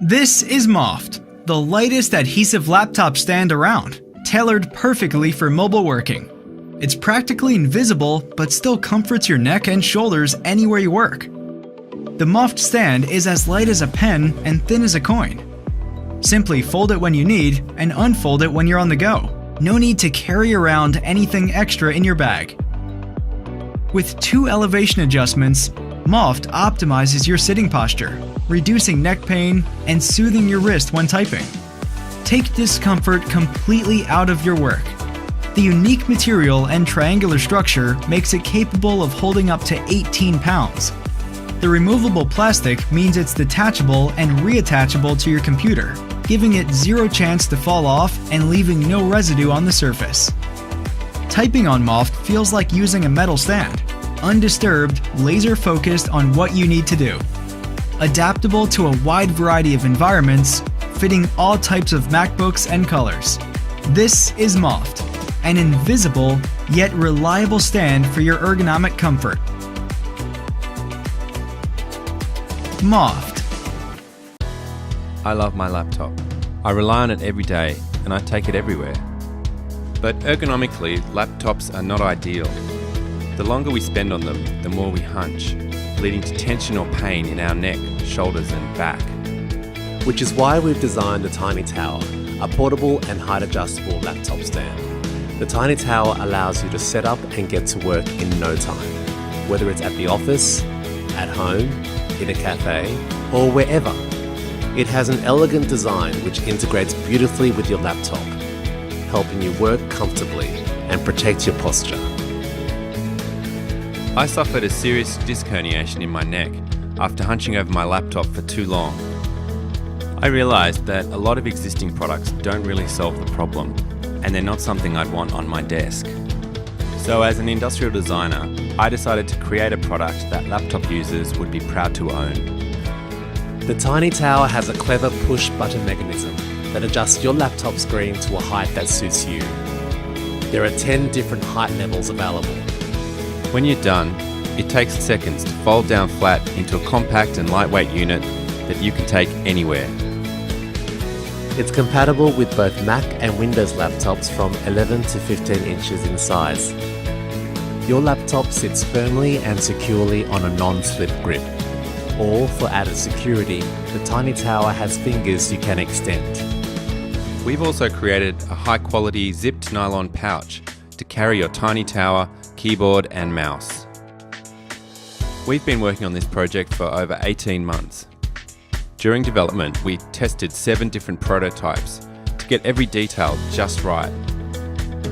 This is Moft, the lightest adhesive laptop stand around, tailored perfectly for mobile working. It's practically invisible, but still comforts your neck and shoulders anywhere you work. The Moft stand is as light as a pen and thin as a coin. Simply fold it when you need and unfold it when you're on the go. No need to carry around anything extra in your bag. With 2 elevation adjustments, Moft optimizes your sitting posture, reducing neck pain and soothing your wrist when typing. Take discomfort completely out of your work. The unique material and triangular structure makes it capable of holding up to 18 pounds. The removable plastic means it's detachable and reattachable to your computer, giving it zero chance to fall off and leaving no residue on the surface. Typing on Moft feels like using a metal stand, undisturbed, laser-focused on what you need to do. Adaptable to a wide variety of environments, fitting all types of MacBooks and colors. This is Moft, an invisible yet reliable stand for your ergonomic comfort. Moft. I love my laptop. I rely on it every day and I take it everywhere. But ergonomically, laptops are not ideal. The longer we spend on them, the more we hunch, leading to tension or pain in our neck, shoulders and back. Which is why we've designed the Tiny Tower, a portable and height-adjustable laptop stand. The Tiny Tower allows you to set up and get to work in no time, whether it's at the office, at home, in a cafe, or wherever. It has an elegant design which integrates beautifully with your laptop, helping you work comfortably and protect your posture. I suffered a serious disc herniation in my neck after hunching over my laptop for too long. I realised that a lot of existing products don't really solve the problem, and they're not something I'd want on my desk. So as an industrial designer, I decided to create a product that laptop users would be proud to own. The Tiny Tower has a clever push button mechanism that adjusts your laptop screen to a height that suits you. There are 10 different height levels available. When you're done, it takes seconds to fold down flat into a compact and lightweight unit that you can take anywhere. It's compatible with both Mac and Windows laptops from 11 to 15 inches in size. Your laptop sits firmly and securely on a non-slip grip. Or, for added security, the Tiny Tower has fingers you can extend. We've also created a high-quality zipped nylon pouch to carry your Tiny Tower, keyboard and mouse. We've been working on this project for over 18 months. During development, we tested 7 different prototypes to get every detail just right.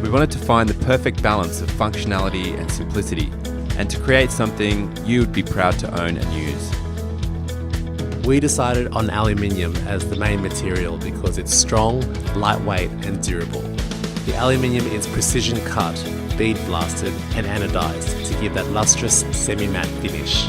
We wanted to find the perfect balance of functionality and simplicity, and to create something you would be proud to own and use. We decided on aluminium as the main material because it's strong, lightweight and durable. The aluminium is precision cut, bead blasted and anodized to give that lustrous semi-matte finish.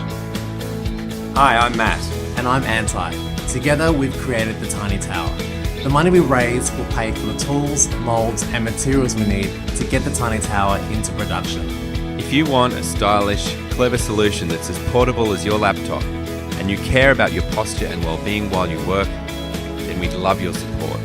Hi, I'm Matt. And I'm Anti. Together we've created the Tiny Tower. The money we raise will pay for the tools, moulds and materials we need to get the Tiny Tower into production. If you want a stylish, clever solution that's as portable as your laptop, and you care about your posture and well-being while you work, then we'd love your support.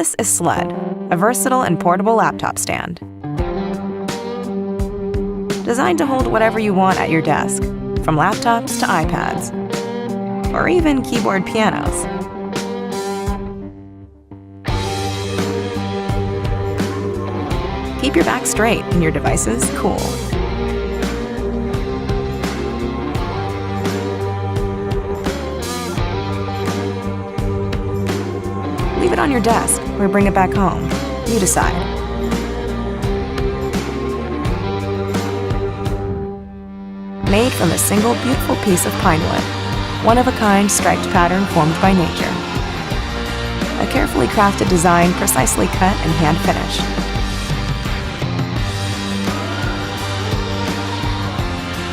This is Sled, a versatile and portable laptop stand. Designed to hold whatever you want at your desk, from laptops to iPads, or even keyboard pianos. Keep your back straight and your devices cool. Leave it on your desk or bring it back home. You decide. Made from a single beautiful piece of pinewood, one-of-a-kind striped pattern formed by nature. A carefully crafted design precisely cut and hand-finished.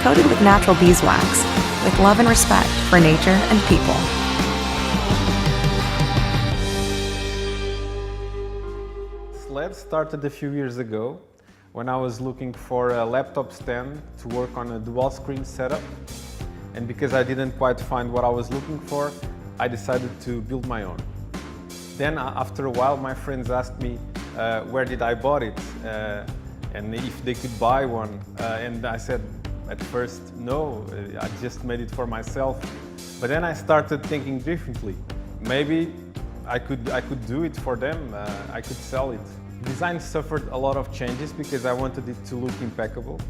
Coated with natural beeswax, with love and respect for nature and people. Sled started a few years ago when I was looking for a laptop stand to work on a dual screen setup. And because I didn't quite find what I was looking for, I decided to build my own. Then after a while, my friends asked me where did I bought it and if they could buy one. And I said at first, no, I just made it for myself. But then I started thinking differently. Maybe I could do it for them, I could sell it. Design suffered a lot of changes because I wanted it to look impeccable.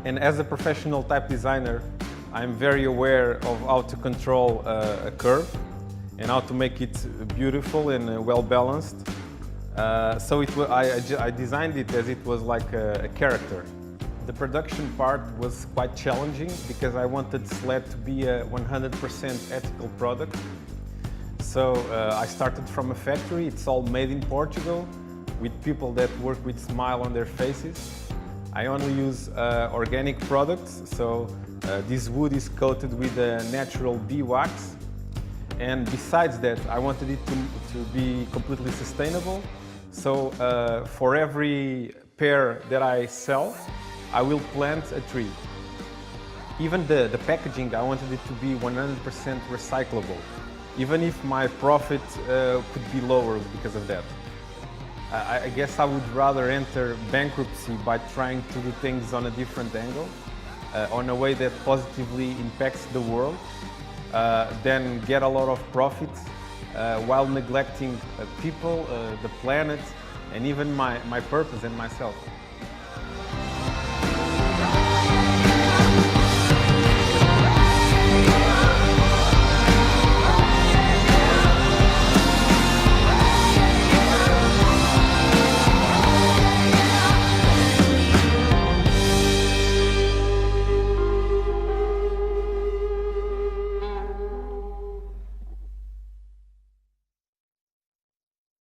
And as a professional type designer, I'm very aware of how to control a curve and how to make it beautiful and well balanced. So I designed it as it was like a character. The production part was quite challenging because I wanted Sled to be a 100% ethical product. So I started from a factory. It's all made in Portugal with people that work with smile on their faces. I only use organic products, so this wood is coated with a natural bee wax. And besides that, I wanted it to be completely sustainable. So for every pair that I sell, I will plant a tree. Even the packaging, I wanted it to be 100% recyclable, even if my profit could be lower because of that. I guess I would rather enter bankruptcy by trying to do things on a different angle, on a way that positively impacts the world, than get a lot of profit while neglecting people, the planet, and even my purpose and myself.